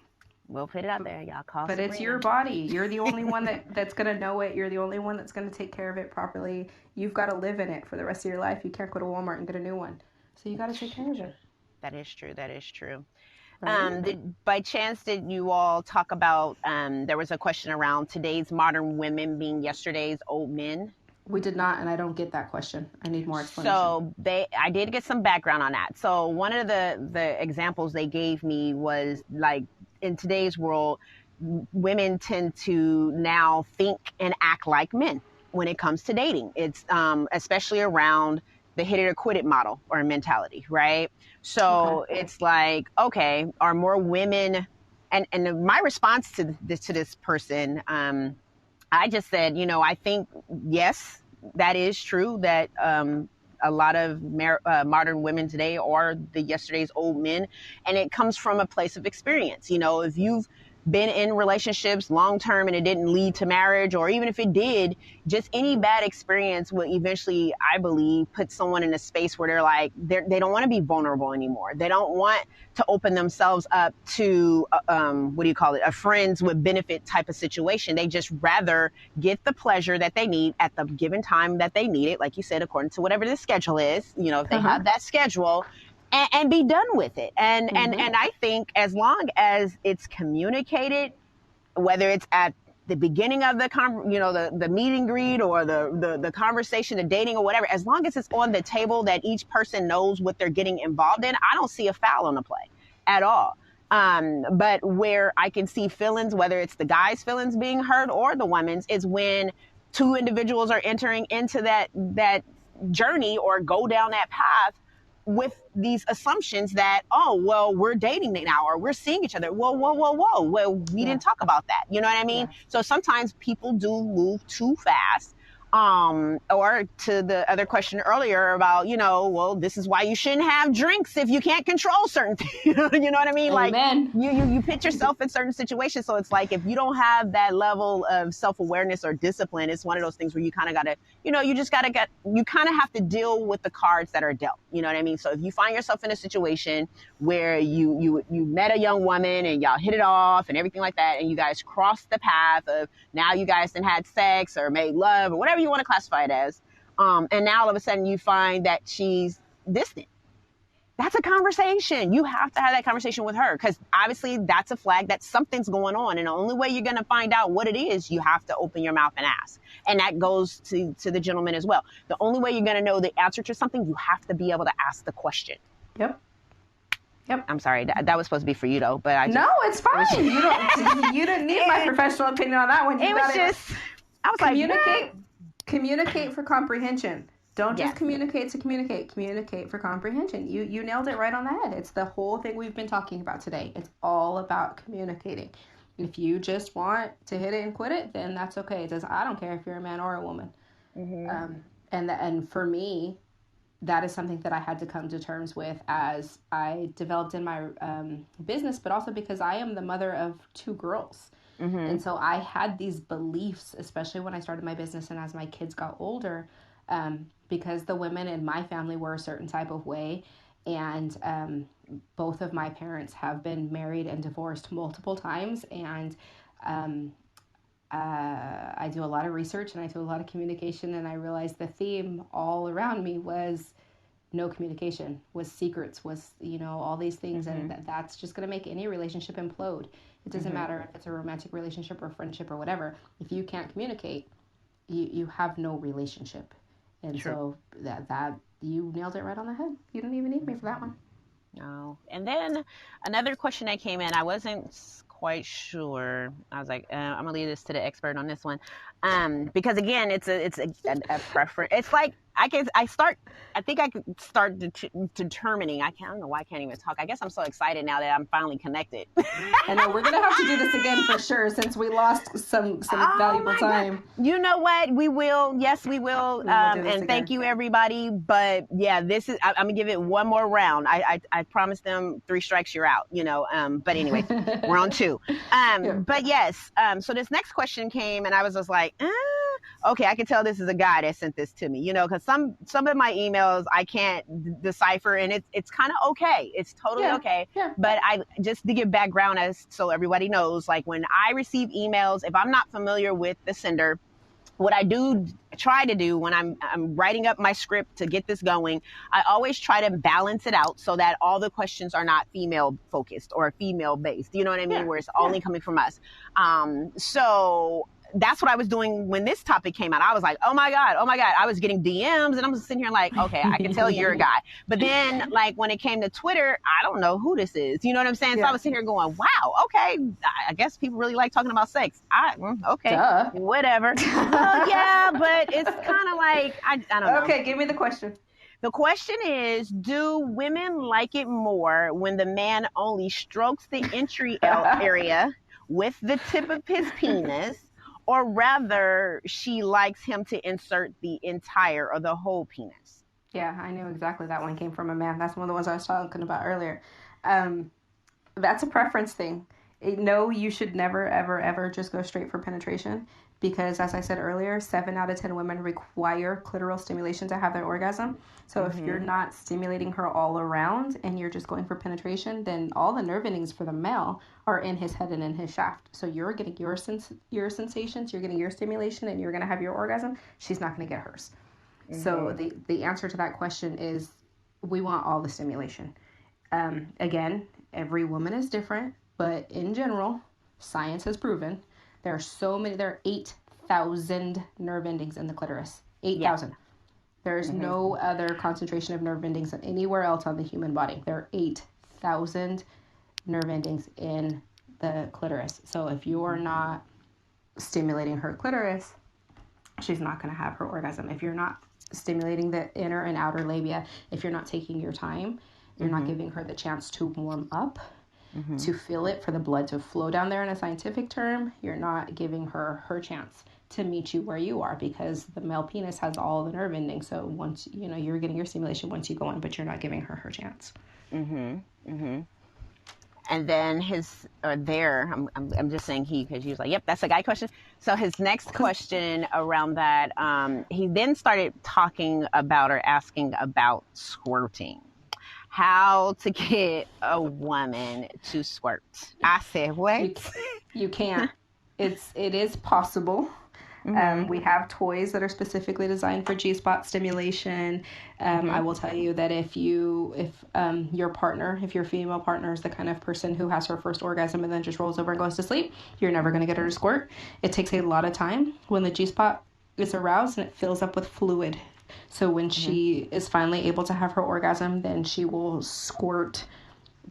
We'll put it out there, y'all. Call But Sabrina. it's your body. You're the only one that's going to know it. You're the only one that's going to take care of it properly. You've got to live in it for the rest of your life. You can't go to Walmart and get a new one. So you got to take care of it. That is true. That is true. Right? By chance, did you all talk about, there was a question around today's modern women being yesterday's old men? We did not, and I don't get that question. I need more explanation. So I did get some background on that. So one of the examples they gave me was, like, in today's world, women tend to now think and act like men when it comes to dating. It's especially around the hit it or quit it model or mentality, right? So it's like, okay, are more women, and my response to this person, I just said, I think, yes, that is true, that a lot of modern women today are the yesterday's old men. And it comes from a place of experience. If you've been in relationships long term and it didn't lead to marriage, or even if it did, just any bad experience will eventually, I believe, put someone in a space where they're like, they don't want to be vulnerable anymore. They don't want to open themselves up to, a friends with benefit type of situation. They just rather get the pleasure that they need at the given time that they need it, like you said, according to whatever the schedule is, if they have that schedule, and be done with it. And I think as long as it's communicated, whether it's at the beginning of the meet and greet or the conversation, the dating or whatever, as long as it's on the table that each person knows what they're getting involved in, I don't see a foul on the play at all. But where I can see feelings, whether it's the guy's feelings being hurt or the woman's, is when two individuals are entering into that journey or go down that path with these assumptions that, oh, well, we're dating now or we're seeing each other. Whoa. Well, we didn't talk about that. You know what I mean? Yeah. So sometimes people do move too fast. Or to the other question earlier about, well, this is why you shouldn't have drinks if you can't control certain things. You know what I mean? Amen. Like you put yourself in certain situations. So it's like, if you don't have that level of self-awareness or discipline, it's one of those things where you kind of got to, you kind of have to deal with the cards that are dealt. You know what I mean? So if you find yourself in a situation where you met a young woman and y'all hit it off and everything like that, and you guys crossed the path of, now you guys then had sex or made love or whatever you want to classify it as. And now all of a sudden you find that she's distant. That's a conversation. You have to have that conversation with her, because obviously that's a flag that something's going on. And the only way you're going to find out what it is, you have to open your mouth and ask. And that goes to the gentleman as well. The only way you're going to know the answer to something, you have to be able to ask the question. Yep. I'm sorry. That was supposed to be for you though, but no, it's fine. You don't need my professional opinion on that one. I was communicate for comprehension. Don't just communicate to communicate. Communicate for comprehension. You nailed it right on the head. It's the whole thing we've been talking about today. It's all about communicating. If you just want to hit it and quit it, then that's okay. I don't care if you're a man or a woman. Mm-hmm. And for me, that is something that I had to come to terms with as I developed in my business, but also because I am the mother of 2 girls. Mm-hmm. And so I had these beliefs, especially when I started my business and as my kids got older, because the women in my family were a certain type of way. And both of my parents have been married and divorced multiple times. And I do a lot of research and I do a lot of communication, and I realized the theme all around me was no communication, was secrets, was, all these things. Mm-hmm. And that's just going to make any relationship implode. It doesn't matter if it's a romantic relationship or friendship or whatever. If you can't communicate, you have no relationship. And True. So that you nailed it right on the head. You don't even need me for that one. No. And then another question that came in, I wasn't quite sure. I was like, I'm gonna leave this to the expert on this one, because again, it's a preference. It's like I think I could start determining. I don't know why I can't even talk. I guess I'm so excited now that I'm finally connected. I know we're gonna have to do this again for sure, since we lost some valuable time. God. You know what? We will. Yes, we will. And again. Thank you, everybody. But yeah, this is. I'm gonna give it one more round. I promised them 3 strikes, you're out. But anyway, we're on 2. But yes. So this next question came, and I was just like, okay, I can tell this is a guy that sent this to me. Because some of my emails I can't decipher, and it's kind of okay. It's totally okay. Yeah. But I just to give background, as so everybody knows, like when I receive emails, if I'm not familiar with the sender, what I try to do when I'm writing up my script to get this going, I always try to balance it out so that all the questions are not female focused or female based. You know what I mean? Yeah. Where it's only coming from us. So that's what I was doing when this topic came out. I was like, oh my God. I was getting DMs, and I'm just sitting here like, okay, I can tell you're a guy. But then like when it came to Twitter, I don't know who this is. You know what I'm saying? Yeah. So I was sitting here going, wow, okay. I guess people really like talking about sex. Okay, Duh. Whatever. Well, yeah, but it's kind of like, I don't know. Okay, give me the question. The question is, do women like it more when the man only strokes the entry area with the tip of his penis, or rather she likes him to insert the entire or the whole penis? Yeah, I knew exactly that one came from a man. That's one of the ones I was talking about earlier. That's a preference thing. No, you should never, ever, ever just go straight for penetration, because as I said earlier, 7 out of 10 women require clitoral stimulation to have their orgasm. So if you're not stimulating her all around and you're just going for penetration, then all the nerve endings for the male are in his head and in his shaft. So you're getting your sensations, you're getting your stimulation, and you're going to have your orgasm. She's not going to get hers. Mm-hmm. So the answer to that question is we want all the stimulation. Again, every woman is different, but in general, science has proven There are 8,000 nerve endings in the clitoris. 8,000. There's no other concentration of nerve endings anywhere else on the human body. There are 8,000 nerve endings in the clitoris. So if you're not stimulating her clitoris, she's not going to have her orgasm. If you're not stimulating the inner and outer labia, if you're not taking your time, you're not giving her the chance to warm up, to feel it, for the blood to flow down there in a scientific term, you're not giving her her chance to meet you where you are, because the male penis has all the nerve endings. So once, you're getting your stimulation once you go in, but you're not giving her her chance. And then I'm just saying he, because he was like, yep, that's a guy question. So his next question around that, he then started talking about or asking about squirting. How to get a woman to squirt. I said, what? You can't. It is possible. We have toys that are specifically designed for G-spot stimulation. I will tell you that if your female partner is the kind of person who has her first orgasm and then just rolls over and goes to sleep, you're never going to get her to squirt. It takes a lot of time when the G-spot is aroused and it fills up with fluid. So when she is finally able to have her orgasm, then she will squirt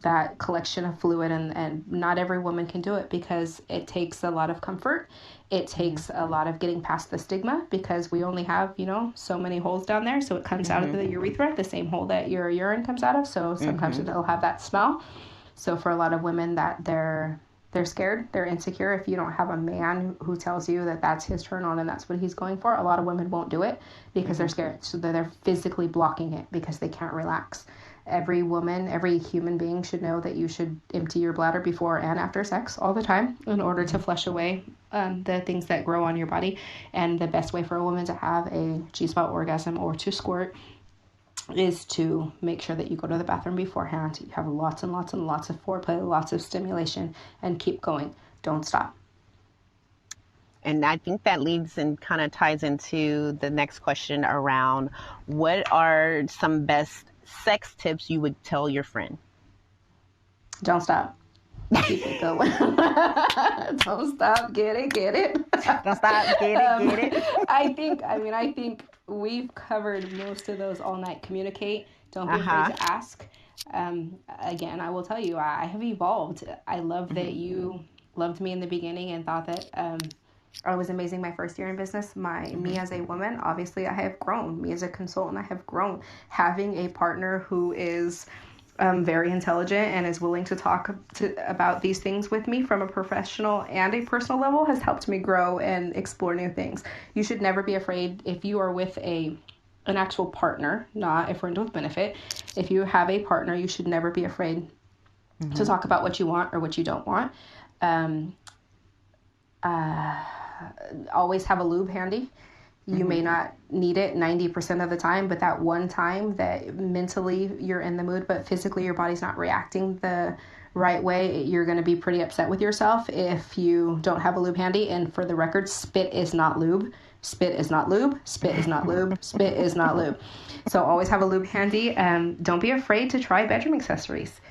that collection of fluid, and not every woman can do it, because it takes a lot of comfort. It takes a lot of getting past the stigma, because we only have, so many holes down there. So it comes out of the urethra, the same hole that your urine comes out of. So sometimes it'll have that smell. So for a lot of women, that they're scared, they're insecure. If you don't have a man who tells you that that's his turn on and that's what he's going for, a lot of women won't do it because they're scared. So they're physically blocking it because they can't relax. Every woman, every human being should know that you should empty your bladder before and after sex all the time in order to flush away the things that grow on your body. And the best way for a woman to have a G-spot orgasm or to squirt is to make sure that you go to the bathroom beforehand. You have lots and lots and lots of foreplay, lots of stimulation, and keep going. Don't stop. And I think that leads and kind of ties into the next question around, what are some best sex tips you would tell your friend? Don't stop. Keep it going. Don't stop. Get it. Don't stop. Get it. I think we've covered most of those all night. Communicate. Don't be afraid to ask. Again, I will tell you, I have evolved. I love that you loved me in the beginning and thought that I was amazing my first year in business. Me as a woman, obviously I have grown. Me as a consultant, I have grown. Having a partner who is very intelligent and is willing to talk about these things with me from a professional and a personal level has helped me grow and explore new things. You should never be afraid if you are with an actual partner, not a friend with benefit. If you have a partner, you should never be afraid to talk about what you want or what you don't want. Always have a lube handy. You may not need it 90% of the time, but that one time that mentally you're in the mood, but physically your body's not reacting the right way, you're going to be pretty upset with yourself if you don't have a lube handy. And for the record, spit is not lube. Spit is not lube. Spit is not lube. Spit is not lube. So always have a lube handy. Don't be afraid to try bedroom accessories.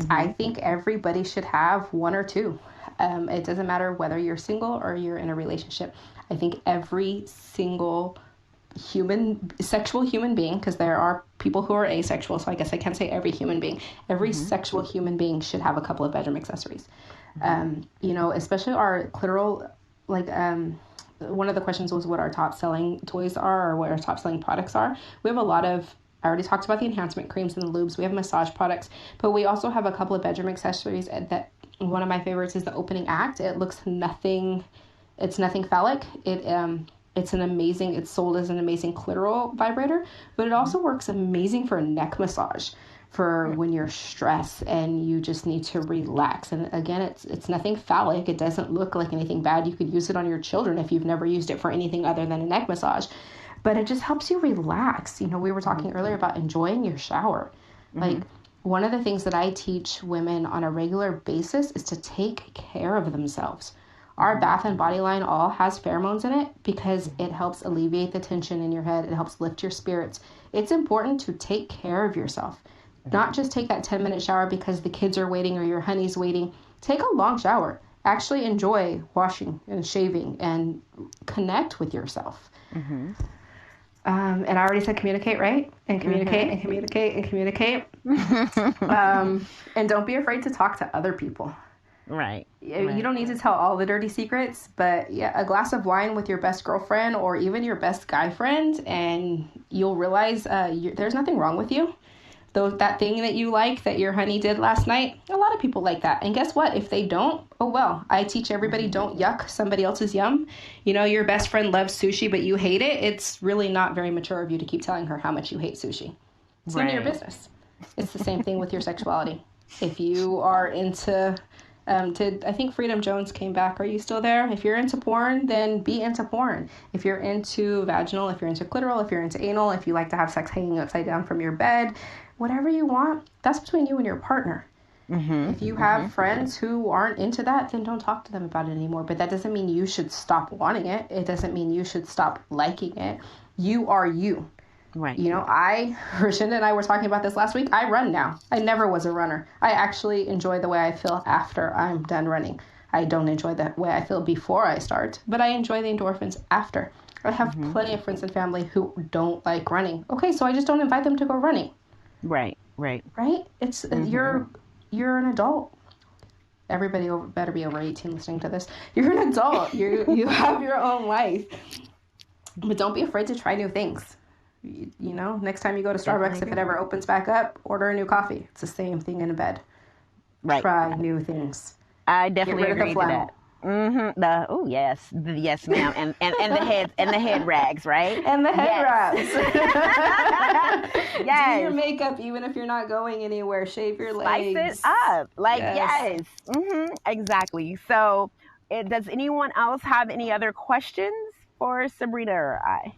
I think everybody should have one or two. It doesn't matter whether you're single or you're in a relationship. I think every single sexual human being, because there are people who are asexual, so I guess I can't say every human being, every sexual human being should have a couple of bedroom accessories. Especially our clitoral, one of the questions was what our top selling toys are or what our top selling products are. We have a lot of, I already talked about the enhancement creams and the lubes. We have massage products, but we also have a couple of bedroom accessories that one of my favorites is the opening act. It looks nothing phallic. It's sold as an amazing clitoral vibrator, but it also works amazing for neck massage for when you're stressed and you just need to relax. And again, it's nothing phallic. It doesn't look like anything bad. You could use it on your children if you've never used it for anything other than a neck massage, but it just helps you relax. We were talking earlier about enjoying your shower. Like, one of the things that I teach women on a regular basis is to take care of themselves. Our bath and body line all has pheromones in it because it helps alleviate the tension in your head. It helps lift your spirits. It's important to take care of yourself. Not just take that 10-minute shower because the kids are waiting or your honey's waiting. Take a long shower. actually enjoy washing and shaving and connect with yourself. Mm-hmm. And I already said communicate, right? And communicate and communicate and communicate. And don't be afraid to talk to other people. Right. You don't need to tell all the dirty secrets, but yeah, a glass of wine with your best girlfriend or even your best guy friend, and you'll realize there's nothing wrong with you. That thing that you like that your honey did last night, a lot of people like that. And guess what? If they don't, oh well. I teach everybody, don't yuck somebody else's yum. You know, your best friend loves sushi, but you hate it. It's really not very mature of you to keep telling her how much you hate sushi. It's none of your business. It's the same thing with your sexuality. If you are into... I think Freedom Jones came back. Are you still there? If you're into porn, then be into porn. If you're into vaginal, if you're into clitoral, if you're into anal, if you like to have sex hanging upside down from your bed, whatever you want, that's between you and your partner. If you have friends who aren't into that, then don't talk to them about it anymore. But that doesn't mean you should stop wanting it. It doesn't mean you should stop liking it. You are you. Right. You know, Rashinda and I were talking about this last week. I run now. I never was a runner. I actually enjoy the way I feel after I'm done running. I don't enjoy the way I feel before I start, but I enjoy the endorphins after. I have plenty of friends and family who don't like running. Okay, so I just don't invite them to go running. Right. It's you're an adult. Everybody better be over 18 listening to this. You're an adult. You have your own life. But don't be afraid to try new things. You know, next time you go to Starbucks, if it ever opens back up, order a new coffee. It's the same thing in a bed. Right. Try new things. I definitely agree to that. Yes, yes, ma'am, and the head rags, right? And the head wraps. Yes. Do your makeup even if you're not going anywhere. Shave your legs. Spice it up, yes. Exactly. So, does anyone else have any other questions for Sabrina or I?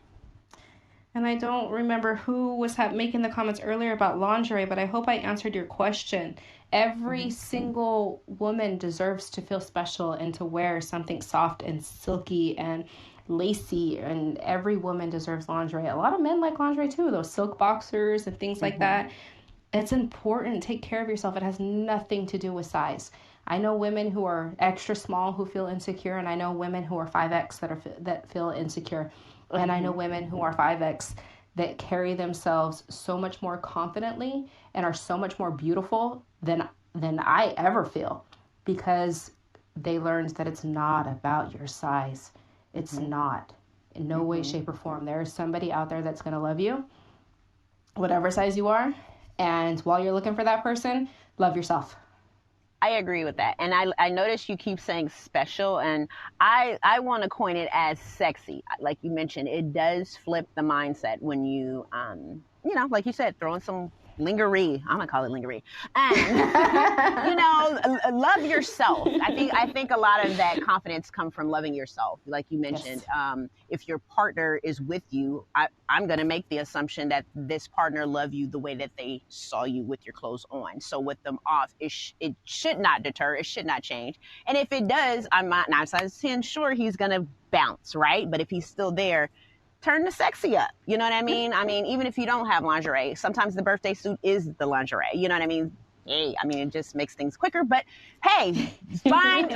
And I don't remember who was making the comments earlier about lingerie, but I hope I answered your question. Every single woman deserves to feel special and to wear something soft and silky and lacy, and every woman deserves lingerie. A lot of men like lingerie too, those silk boxers and things like that. It's important. Take care of yourself. It has nothing to do with size. I know women who are extra small who feel insecure, and I know women who are 5X that feel insecure. And I know women who are 5X that carry themselves so much more confidently and are so much more beautiful than I ever feel, because they learned that it's not about your size. It's not. In no way, shape, or form. There is somebody out there that's going to love you, whatever size you are. And while you're looking for that person, love yourself. I agree with that. And I notice you keep saying special, and I want to coin it as sexy. Like you mentioned, it does flip the mindset when you, like you said, throw in some lingerie. I'm gonna call it lingerie, and love yourself. I think a lot of that confidence comes from loving yourself. Like you mentioned, if your partner is with you, I'm gonna make the assumption that this partner loved you the way that they saw you with your clothes on. So with them off, it should not deter. It should not change. And if it does, I'm not 9 times 10 sure he's gonna bounce, right? But if he's still there, turn the sexy up. You know what I mean? I mean, even if you don't have lingerie, sometimes the birthday suit is the lingerie. You know what I mean? Hey, I mean, it just makes things quicker. But hey, find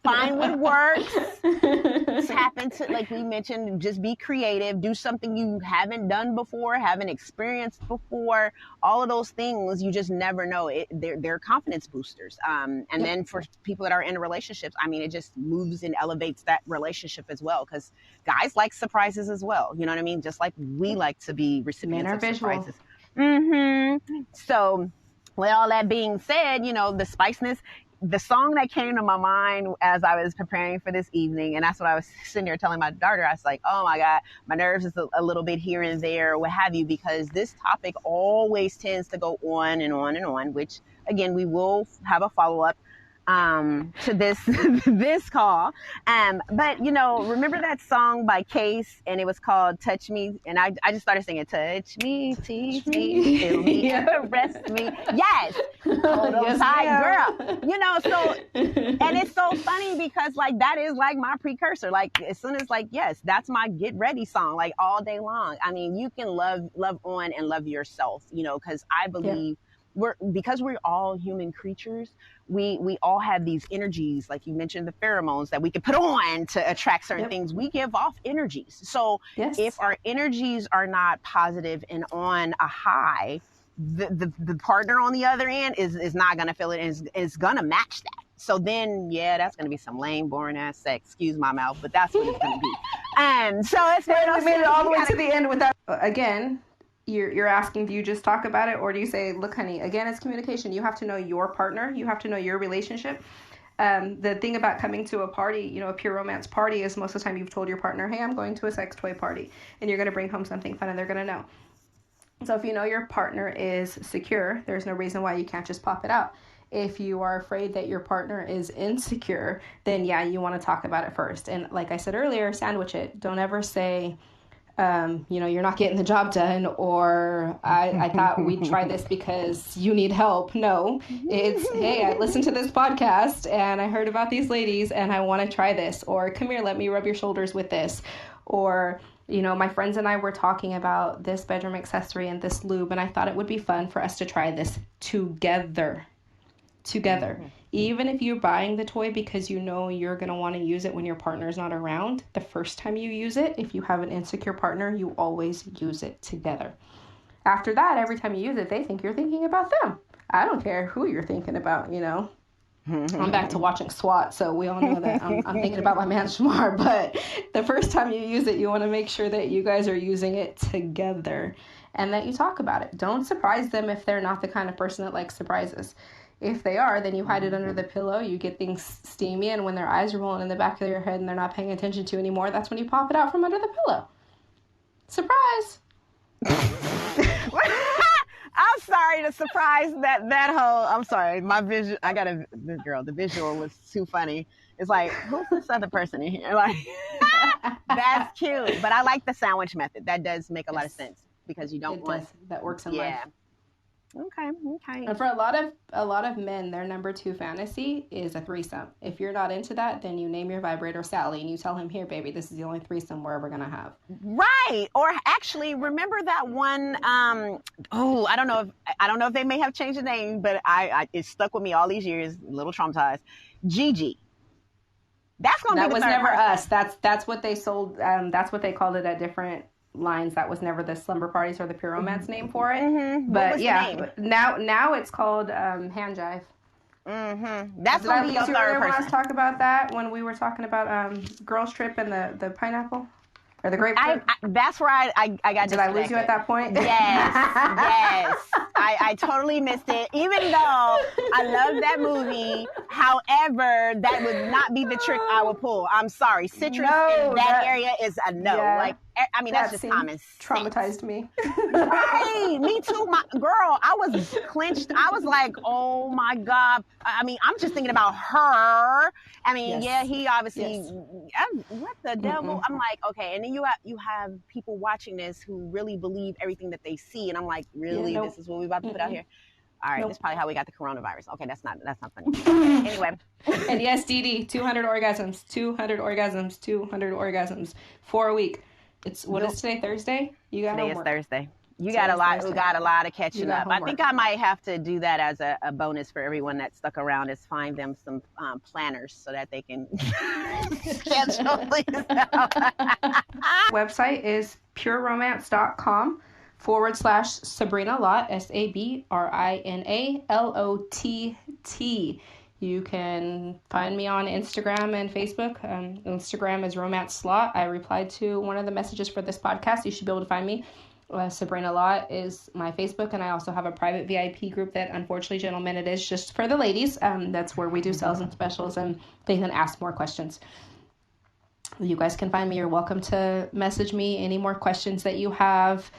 what works. Tap into, like we mentioned, just be creative. Do something you haven't done before, haven't experienced before. All of those things, you just never know. They're confidence boosters. And then for people that are in relationships, I mean, it just moves and elevates that relationship as well. Because guys like surprises as well. You know what I mean? Just like we like to be recipients of surprises. So, with all that being said, the spiciness, the song that came to my mind as I was preparing for this evening, and that's what I was sitting there telling my daughter, I was like, oh my God, my nerves is a little bit here and there, what have you, because this topic always tends to go on and on and on, which again, we will have a follow-up to this call. But remember that song by Case, and it was called Touch Me, and I just started singing, touch me, tease me, feel me, caress me. Yes. Hold on tight, girl. So, and it's so funny because like that is like my precursor. Like as soon as yes, that's my get ready song, like all day long. I mean, you can love on and love yourself, because I believe because we're all human creatures, we all have these energies, like you mentioned, the pheromones that we can put on to attract certain things. We give off energies. So if our energies are not positive and on a high, the partner on the other end is not going to feel it, and is going to match that. So then, that's going to be some lame, boring ass sex. Excuse my mouth, but that's what it's going to be. And so it's one of those we made it all the way gotta... to the end with that. Again, you're asking, do you just talk about it, or do you say, look, honey, again, it's communication. You have to know your partner. You have to know your relationship. The thing about coming to a party, a pure romance party, is most of the time you've told your partner, hey, I'm going to a sex toy party, and you're going to bring home something fun, and they're going to know. So if you know your partner is secure, there's no reason why you can't just pop it out. If you are afraid that your partner is insecure, then you want to talk about it first. And like I said earlier, sandwich it. Don't ever say, you're not getting the job done, or I thought we'd try this because you need help. No, it's, hey, I listened to this podcast and I heard about these ladies and I want to try this, or come here, let me rub your shoulders with this, or my friends and I were talking about this bedroom accessory and this lube, and I thought it would be fun for us to try this together. Even if you're buying the toy because you're going to want to use it when your partner's not around, the first time you use it, if you have an insecure partner, you always use it together. After that, every time you use it, they think you're thinking about them. I don't care who you're thinking about, I'm back to watching SWAT, so we all know that I'm thinking about my man Shamar. But the first time you use it, you want to make sure that you guys are using it together and that you talk about it. Don't surprise them if they're not the kind of person that likes surprises. If they are, then you hide it under the pillow, you get things steamy, and when their eyes are rolling in the back of their head and they're not paying attention to anymore, that's when you pop it out from under the pillow. Surprise! I'm sorry to surprise that whole, I'm sorry, my vision, the visual was too funny. It's like, who's this other person in here? Like, that's cute. But I like the sandwich method. That does make a lot of sense, because you don't want... That works in life. Okay. And for a lot of men, their number 2 fantasy is a threesome. If you're not into that, then you name your vibrator Sally and you tell him, here, baby, this is the only threesome we're ever gonna have. Right. Or actually, remember that one? I don't know if they may have changed the name, but it stuck with me all these years. A little traumatized. Gigi. That's gonna be the third person. That was never us. That's what they sold. That's what they called it at different lines. That was never the slumber parties or the pure romance name for it. Mm-hmm. But now it's called hand jive. Mm-hmm. That's what I lose you earlier when I talk about that when we were talking about girls trip and the pineapple or the grapefruit. That's where I got. Did I lose you at that point? Yes. I totally missed it. Even though I love that movie, however, that would not be the trick I would pull. I'm sorry, citrus in that area is a no. Yeah. Like, I mean, that's just common sense. Traumatized me. Right, me too. My girl, I was clenched. I was like, oh my God. I mean, I'm just thinking about her. I mean, he obviously, what the devil? I'm like, okay. And then you have people watching this who really believe everything that they see. And I'm like, really? This is what we're about to put out here? All right, that's probably how we got the coronavirus. Okay, that's not funny. Anyway. And yes, Dee, 200 orgasms for a week. What is today, Thursday? Today is Thursday. You got a lot of catching up. I think I might have to do that as a bonus for everyone that stuck around, is find them some planners so that they can schedule these out. Website is pureromance.com/Sabrina Lott, SabrinALOTT. You can find me on Instagram and Facebook. Instagram is Romance Slot. I replied to one of the messages for this podcast. You should be able to find me. Sabrina Lott is my Facebook, and I also have a private VIP group that, unfortunately, gentlemen, it is just for the ladies. That's where we do sales and specials, and they can ask more questions. You guys can find me. You're welcome to message me any more questions that you have.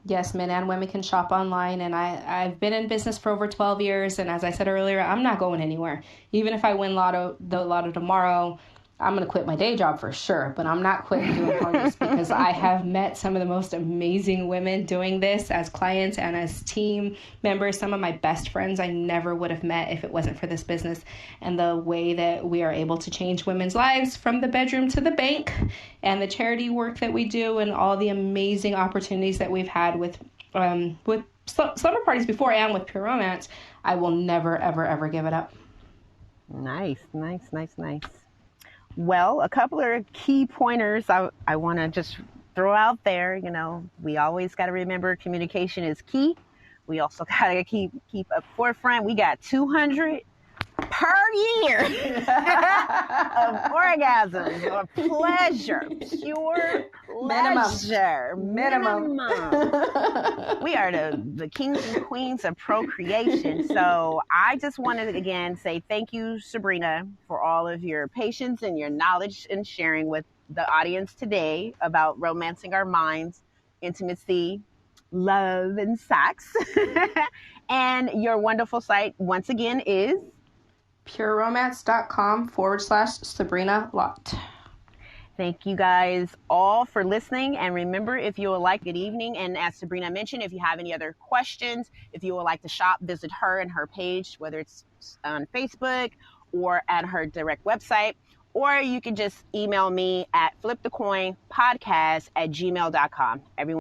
Yes, men and women can shop online, and I've been in business for over 12 years, and as I said earlier, I'm not going anywhere. Even if I win the lotto tomorrow, I'm going to quit my day job for sure, but I'm not quitting doing parties because I have met some of the most amazing women doing this as clients and as team members. Some of my best friends I never would have met if it wasn't for this business, and the way that we are able to change women's lives from the bedroom to the bank, and the charity work that we do, and all the amazing opportunities that we've had with slumber parties before and with Pure Romance, I will never, ever, ever give it up. Nice. Well, a couple of key pointers I want to just throw out there. You know, we always got to remember communication is key. We also got to keep up forefront. We got 200 per year of orgasms or pleasure, pure pleasure, minimum. We are the kings and queens of procreation. So I just wanted to again say thank you, Sabrina, for all of your patience and your knowledge and sharing with the audience today about romancing our minds, intimacy, love, and sex. And your wonderful site once again is pureromance.com/Sabrina Lot. Thank you guys all for listening. And remember, if you would like, good evening. And as Sabrina mentioned, if you have any other questions, if you would like to shop, visit her and her page, whether it's on Facebook or at her direct website, or you can just email me at flipthecoinpodcast@gmail.com. Everyone.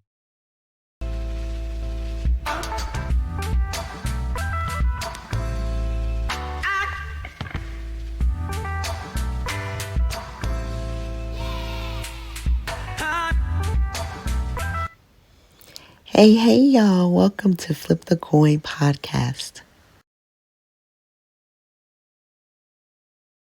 Hey, y'all. Welcome to Flip the Coin Podcast.